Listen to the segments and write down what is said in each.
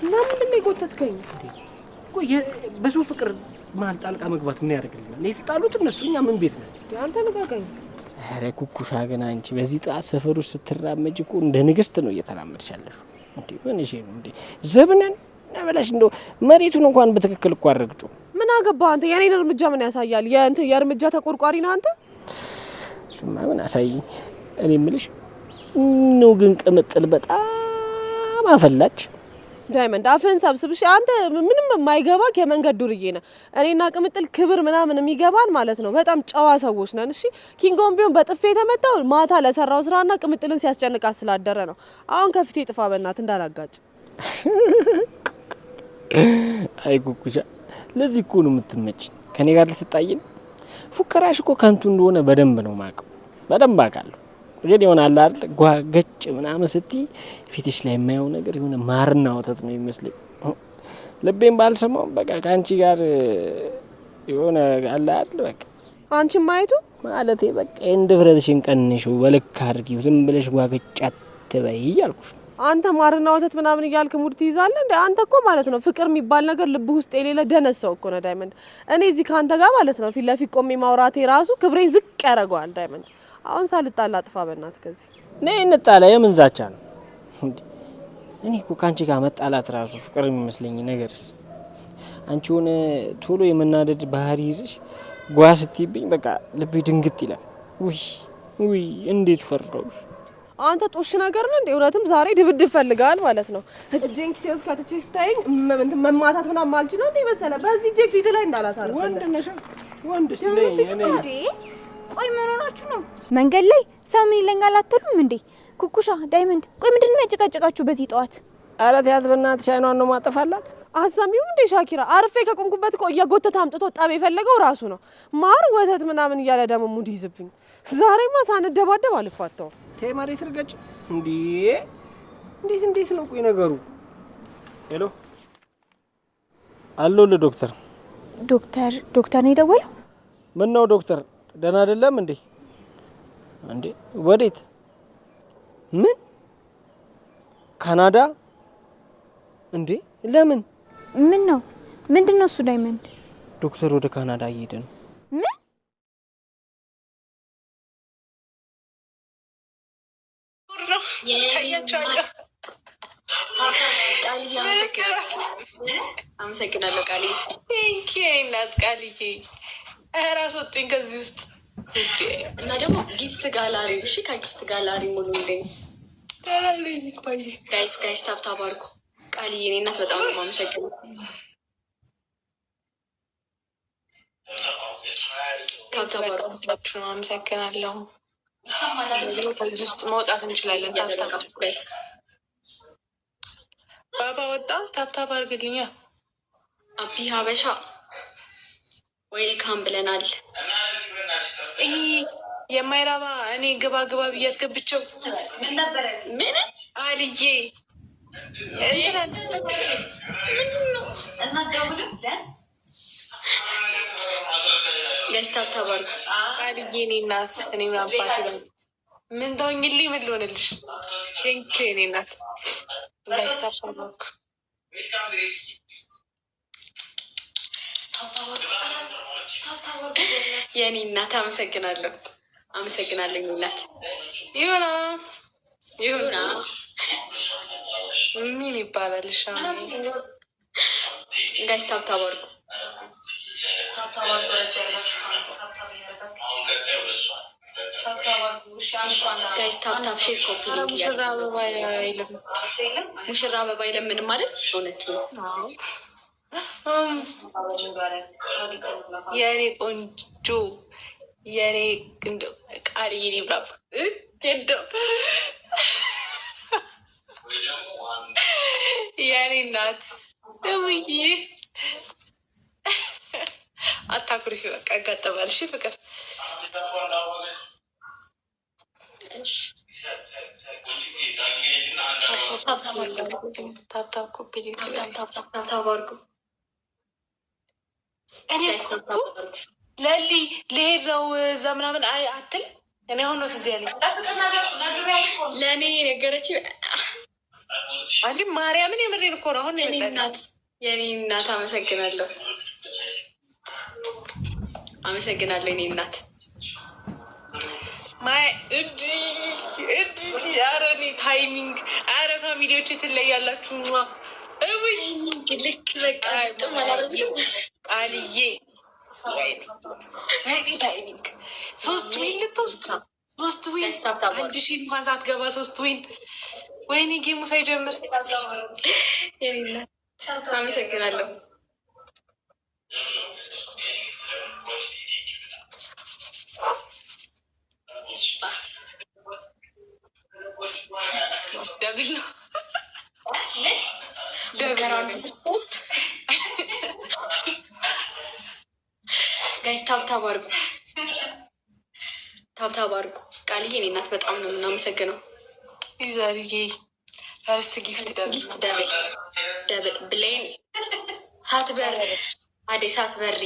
እና ምንድን ነው የጎተትከኝ? ቆይ በሱ ፍቅር ማን ጣልቃ መግባት ምን ያደርግልናል? የተጣሉት እነሱ፣ እኛ ምን ቤት ነው? አንተ ንገረኝ። ኧረ ኩኩሻ ግን አንቺ በዚህ ጣት ሰፈሩ ስትራመጅ እኮ እንደ ንግስት ነው እየተራመድሽ ያለሽው። እንዴ ምን እሺ ነው እንዴ? ዘብነን ነበላሽ እንደው መሬቱን እንኳን በትክክል እኮ አረግጮ። ምን አገባ አንተ? የኔን እርምጃ ምን ያሳያል? የእርምጃ ተቆርቋሪ ነው አንተ። እሱማ ምን አሳይኝ። እኔ የምልሽ ነው ግን ቅምጥል በጣም አፈላች። ዳይመንድ አፍህን ሰብስብሽ። አንተ ምንም የማይገባ የመንገድ ዱርዬ ነህ። እኔና ቅምጥል ክብር ምናምን የሚገባን ማለት ነው። በጣም ጨዋ ሰዎች ነን። እሺ ኪንጎም ቢሆን በጥፌ የተመታው ማታ ለሰራው ስራና ቅምጥልን ሲያስጨንቃት ስላደረ ነው። አሁን ከፊቴ ጥፋ በእናትህ እንዳላጋጭ። አይ ኩኩሻ፣ ለዚህ እኮ ነው የምትመጪ። ከኔ ጋር ልትጣይን። ፉከራሽ እኮ ከንቱ እንደሆነ በደንብ ነው ማቀው፣ በደንብ አውቃለሁ። ግን ይሆናል አይደል ጓገጭ ምናምን ስትይ ፊትሽ ላይ የማየው ነገር የሆነ ማርና ወተት ነው ይመስለኝ። ልቤን ባልሰማው በቃ ካንቺ ጋር የሆነ አለ አይደል በቃ አንቺን ማየቱ ማለቴ በቃ እንደፍረትሽን ቀንሽው፣ በልክ አድርጊው፣ ዝም ብለሽ ጓገጭ አትበይ እያልኩሽ። አንተ ማርና ወተት ምናምን እያልክ ሙድ ትይዛለህ እንዴ? አንተ እኮ ማለት ነው ፍቅር የሚባል ነገር ልብ ውስጥ የሌለ ደነስ ሰው እኮ ነው ዳይመንድ። እኔ እዚህ ካንተ ጋር ማለት ነው ፊት ለፊት ቆሜ ማውራቴ ራሱ ክብሬን ዝቅ ያደርገዋል ዳይመንድ። አሁን ሳልጣላ አጥፋ በእናትህ ከዚህ ነይ እንጣላ። የምን ዛቻ ነው እንዴ? እኔ እኮ ካንቺ ጋር መጣላት ራሱ ፍቅር የሚመስለኝ ነገርስ አንቺ ሆነ ቶሎ የመናደድ ባህሪ ይዘሽ ጓ ስትይብኝ በቃ ልቤ ድንግጥ ይላል። ውይ እንዴት ፈርዶሽ አንተ ጦሽ ነገር ነው እንዴ? እውነትም ዛሬ ድብድብ ፈልጋል ማለት ነው። እጄን ኪሴ ውስጥ ከተቼ ስታይኝ መማታት ምናምን ማልችል ነው እንዴ መሰለህ? በዚህ እጄ ፊት ላይ እንዳላሳርፍ ወንድ ነሽ ወንድ ነኝ እኔ እንዴ። ቆይ ምን ሆናችሁ ነው? መንገድ ላይ ሰው ምን ይለኛል አትሉም እንዴ? ኩኩሻ ዳይመንድ፣ ቆይ ምንድን ነው ያጨቃጨቃችሁ በዚህ ጠዋት? ኧረ ተያት በእናትሽ፣ አይኗን ነው ማጠፋላት። አዛሚው እንዴ ሻኪራ፣ አርፌ ከቆምኩበት እኮ እየጎተተ አምጥቶ ጠብ የፈለገው ራሱ ነው። ማር ወተት ምናምን እያለ ደግሞ ሙድ ይዝብኝ። ዛሬማ ሳንደባደብ አልፋታው። ተይ መሬት ርገጭ እንዴ! እንዴት ነው ቆይ ነገሩ? ሄሎ አሎ፣ ለዶክተር ዶክተር ነው የደወለው? ምን ነው ዶክተር ደህና አይደለም እንዴ? እንዴ ወዴት? ምን ካናዳ እንዴ? ለምን? ምን ነው ምንድነው እሱ? ዳይመንድ ዶክተር ወደ ካናዳ እየሄደ ነው። ምን? አመሰግናለሁ ቃልዬ። እናት ቃልዬ እራስ ወጡኝ ከዚህ ውስጥ እና ደግሞ ጊፍት ጋላሪ እሺ፣ ከጊፍት ጋላሪ ሙሉ እንደኝ ጋይስ ታብታብ አድርጉ። ቃልዬ እኔ እናት በጣም ነው የማመሰግነው። ታብታብ አድርጉ። አመሰግናለሁ። ከዚህ ውስጥ መውጣት እንችላለን። ታብታብ ጋይስ። ባባ ወጣ። ታብታብ አድርግልኛ። አቢ ሀበሻ ዌልካም ብለናል። ይሄ የማይራባ እኔ ግባ ብዬ አስገብቼው ምን ነበረ? ምን አልዬ ገስታብ ተባሉ አልዬ እኔ እናት እኔ ምን አባቴ ነው ምን ተወኝልኝ ምን ልሆንልሽ? ቴንኪ እኔ እናት ገስታብ ተባሉ የኔ እናት አመሰግናለሁ። እናት ይሁና ምን ይባላል? ጋይስ ታብታብ አድርጉ። ጋይስ ታብታብ ሼር ኮፒ ሊንክ ሙሽራ አበባ የለምንም ማለት እውነት ነው። የኔ ቆንጆ የኔ ቃል የኔ ብራብ የኔ እናት ደውዬ አታኩሪፊ። በቃ ያጋጠማል። እሺ ፍቅር ታብታብ ኮፒ ሊንክ ታብታብ አድርጉ። እኔ ለሊ ልሄድ ነው እዛ ምናምን አትል። እኔ አሁን ነው ትዝ ያለኝ ለእኔ ነገረች። አንቺ ማርያምን የምሬን እኮ ነው። አሁን የኔ እናት አመሰግናለሁ፣ አመሰግናለሁ የኔ እናት። ማይ እጅ ኧረ እኔ ታይሚንግ ኧረ ፋሚሊዎች ትለያላችሁ። ልክ በቃ ቃልዬ ታይሚንግ 3 ዊን ልትወስድ 3 ዊን 1,000 እንኳን ሳትገባ 3 ዊን። ወይኔ ጌሙ ሳይጀምር አመሰግናለሁ። ደብል ነው ጋይስ ታብታብ አድርጉ፣ ታብታብ አድርጉ። ቃልዬ እኔ እናት በጣም ነው የምናመሰግነው። ዛሬ ፈርስት ጊፍት ደብል ብሌን ሳትበር አዴ ሳትበሪ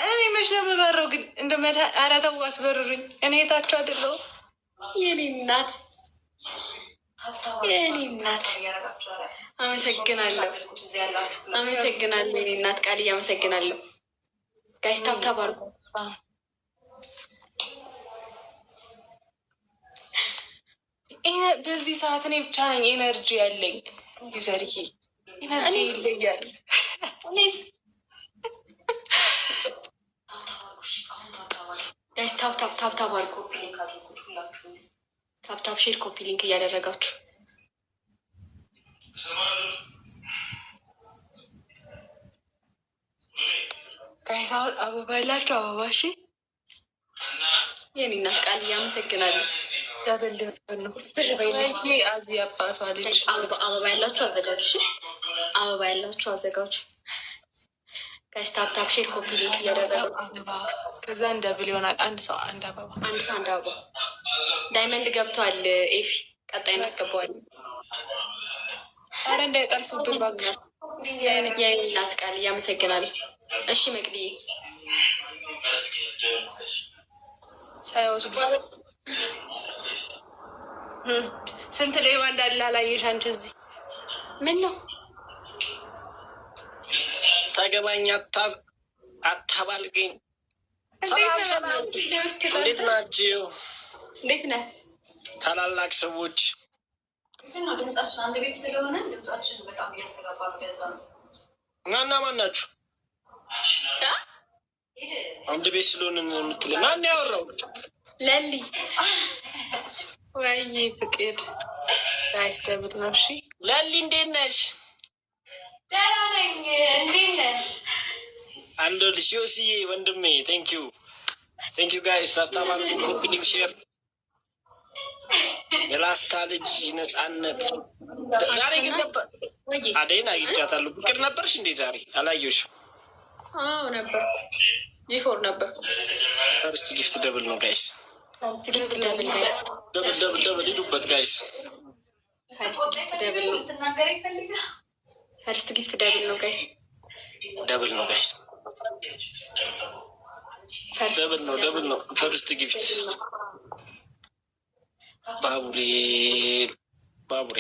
እኔ መች ነው የምበረው? ግን እንደመዳ ኧረ ተው አስበርሩኝ። እኔ የታችሁ አይደለሁ የኔ እናት የኔ እናት አመሰግናለሁ፣ አመሰግናለሁ የኔ እናት ቃልዬ አመሰግናለሁ። ጋይስ ታብታብ አድርጉ። በዚህ ሰዓት እኔ ብቻ ነኝ ኤነርጂ ያለኝ። ዩዘርዬ ኤነርጂ ይለያል። ጋይስ ታብታብ ታብታብ አድርጉ። ታብታብ ሼር ኮፒ ሊንክ እያደረጋችሁ ጋይስ አሁን አበባ ያላችሁ አበባ እሺ። የኔ እናት ቃል እያመሰግናለሁ። ደብል ነው አዚ አባቷ ልጅ አበባ ያላችሁ አዘጋጁ። እሺ አበባ ያላችሁ አዘጋጁ። ጋይስ ታብታብ ሼር ኮፒ ሊንክ እያደረጋችሁ ከዛ እንደብል ይሆናል። አንድ ሰው አንድ አበባ፣ አንድ ሰው አንድ አበባ። ዳይመንድ ገብቷል። ኤፊ ቀጣይ እናስገባዋለን። አረ እንዳይጠልፉብን እባክሽ። የኔ እናት ቃል እያመሰግናለሁ። እሺ መቅድዬ ሳይወስዱ ስንት ሌባ እንዳለ አላየሽ አንቺ? እዚህ ምን ነው ታገባኝ አታባልገኝ። ሰላም ሰላም፣ እንዴት ናችሁ? እንዴት ነህ? ታላላቅ ሰዎች ድምጻችን አንድ ቤት ስለሆነ ድምጻችን በጣም እያስተጋባ ነው። ገዛ ነው እናና ማን ናችሁ? አንድ ቤት ስለሆነ የምትል ማን ያወራው? ለሊ ወይዬ ፍቅር ዳይስ ደብል ነው። እሺ ለሊ እንዴት ነሽ? ደህና ነኝ። እንዴት ነህ? አንድ ልጅ ዮሲዬ ወንድሜ ቴንኪዩ ጋይስ። አታማሩ ኮፒሊንግ ሼር የላስታ ልጅ ነጻነት ዛሬ ግን ነበር አደይን አግኝቻታለሁ። ፍቅር ነበርሽ እንዴ ዛሬ? አላየሁሽም። አዎ ነበርኩ፣ ጂፎር ነበርኩ። ፈርስት ጊፍት ደብል ነው ጋይስ። ጊፍት ደብል ጋይስ፣ ደብል ሂዱበት ጋይስ። ፈርስት ጊፍት ደብል ነው። ፈርስት ጊፍት ደብል ነው ጋይስ። ደብል ነው ጋይስ። ደብል ነው ፈርስት ጊፍት። ባቡሬ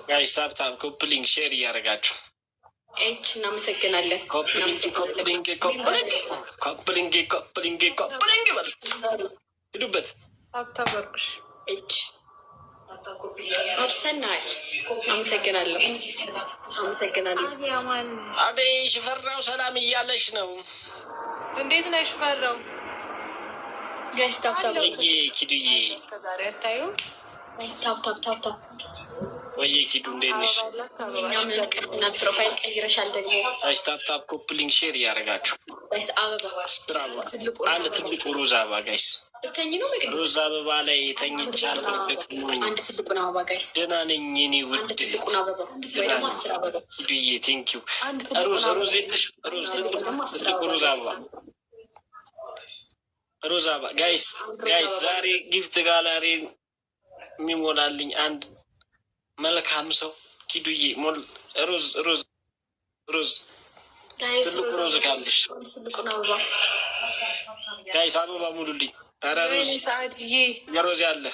ጋይስ ታብታብ ኮፕሊንግ ሼር እያደረጋችሁ ኤች እናመሰግናለን። ኮፕሊንግ በሉ ሂዱበት። ታብታበርኩሽ ኤች አብሰናል። አመሰግናለሁ፣ አመሰግናለሁ። አደይ ሽፈራው ሰላም እያለሽ ነው። እንዴት ነሽ ሽፈራው? ጋይስ ታብታብ ኪዱዬ እስከዛሬ አታዩም? ጋይስ ታብታብ ወይዬ ኪዱ እንዴት ነሽ? እኛም ለቀናል። ፕሮፋይል ቀይረሻል ደግሞ። ጋይስ ታብታብ ኮፕሊንግ ሼር እያደረጋችሁ ጋይስ አበባ አንድ ትልቁ ሩዝ አበባ ጋይስ። ተኝ ነው መቅድ ሩዝ አበባ ላይ ተኝቻለሁ። አንድ ትልቁን አበባ ጋይስ። ደህና ነኝ እኔ ውድ። አንድ ትልቁን አበባ ወይ ደግሞ 10 አበባ ኪዱዬ ቴንኪው። ሩዝ የለሽ? ሩዝ ትልቁ ሩዝ አበባ ሩዝ አበባ ጋይስ። ዛሬ ጊፍት ጋላሪ የሚሞላልኝ አንድ መልካም ሰው ኪዱዬ ሩዝ ትልቁ ሩዝ ካለሽ ጋይስ አበባ ሙሉልኝ። ኧረ ሩዝ የሮዝ ያለ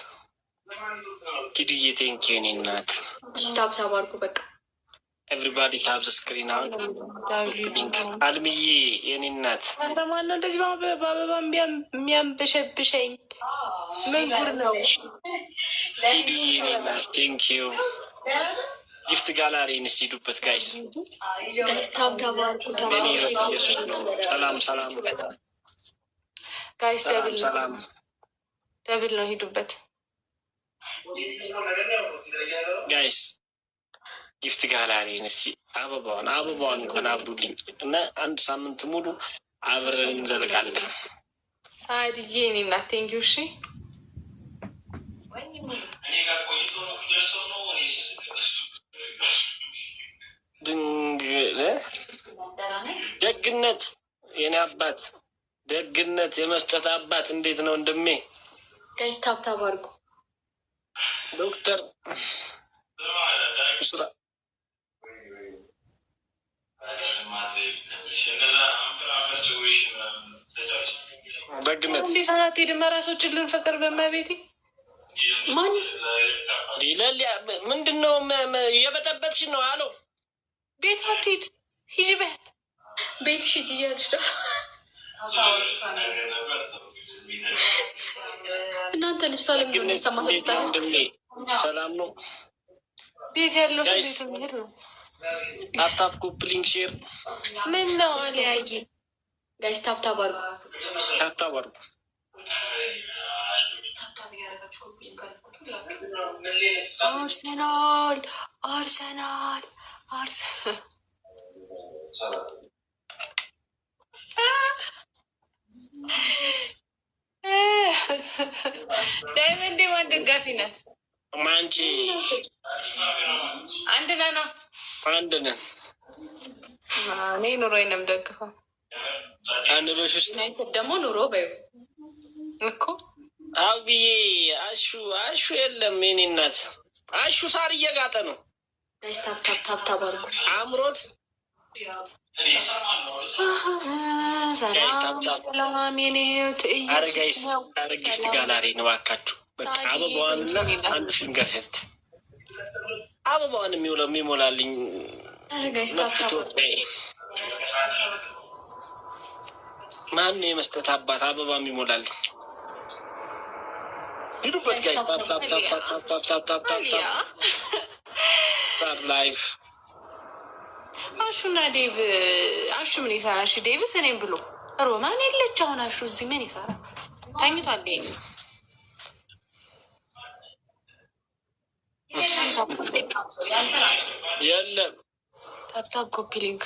ኪዱዬ ቴንኪው የኔ እናት። ታብታብ አድርጉ በቃ ኤቭሪባዲ ታብስ ስክሪን አሁን አልምዬ የኔ እናት ማን ነው እንደዚህ በአበባ የሚያንበሸብሸኝ? ምን ጉድ ነው? ኪዱዬ የኔ እናት ቴንኪው። ጊፍት ጋላሪን እስኪሄዱበት ጋይስ ታብታብ አድርጉ። ኢየሱስ ነው። ሰላም ሰላም ጋይስ ሰላም ደብል ነው ሂዱበት ጋይስ። ጊፍት ጋላሪን እስኪ አበባዋን እንኳን አብሩልኝ እና አንድ ሳምንት ሙሉ አብረን እንዘልቃለን። ሳድዬ እኔ እናት ቴንኪው። እሺ ደግነት የኔ አባት ደግነት የመስጠት አባት እንዴት ነው እንደሜ? ጋይስ ታብታብ አድርጉ። ዶክተር ስራ ደግነት እንዴት ሄድማ ራሶችን ልንፈቅር በማቤቴ ማን ምንድን ነው የበጠበጥሽ ነው አለው። ቤት አትሄድ ሂጂ በት ቤት ሽት እያልሽ ነው እናንተ ልጅቷ ለሚሰማ ሰላም ነው። ቤት ያለው ሰው ቤት የሚሄድ ነው። ታፕታፕ ኮፕሊንግ ሼር ምን ነው አለያየ ጋይስ ታብታብ አድርጉ። ታፕታፕ አድርጉ። አርሰናል ዳይመንድ ማን ደጋፊ ናት? ማንቺ አንድ ነና አንድ ነን። እኔ ኑሮዬን ነው የምደግፈው። አንዶሽ ውስጥ ደግሞ ኑሮ በዩ እኮ አብዬ አሹ የለም የኔ እናት አሹ ሳር እየጋጠ ነው። ጋይስ ታብታብ አድርጉ። አምሮት ጊፍት ጋላሪ ነው እባካችሁ። በቃ አበባዋንና አንድ ፊንገር ሄርት አበባዋን የሚሞላልኝ ማን የመስጠት አባት አበባ የሚሞላልኝ? ሂዱበት ጋይስ ታፕ ላይፍ አሹና ዴቭ አሹ ምን ይሰራ? እሺ ዴቭስ እኔም ብሎ ሮማን የለች። አሁን አሹ እዚህ ምን ይሰራ? ተኝቷል። የለም ታብታብ ኮፒ ሊንክ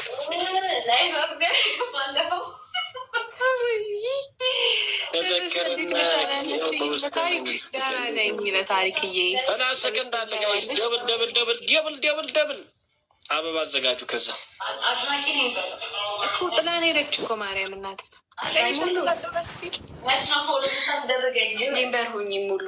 ታሪክዬ ሰከንድ አለ ጋይስ። ደብል አበባ አዘጋጁ። ከዛ እኮ ጥላን ሄደች እኮ ማርያም እናት ሜምበር ሁኝ ሙሉ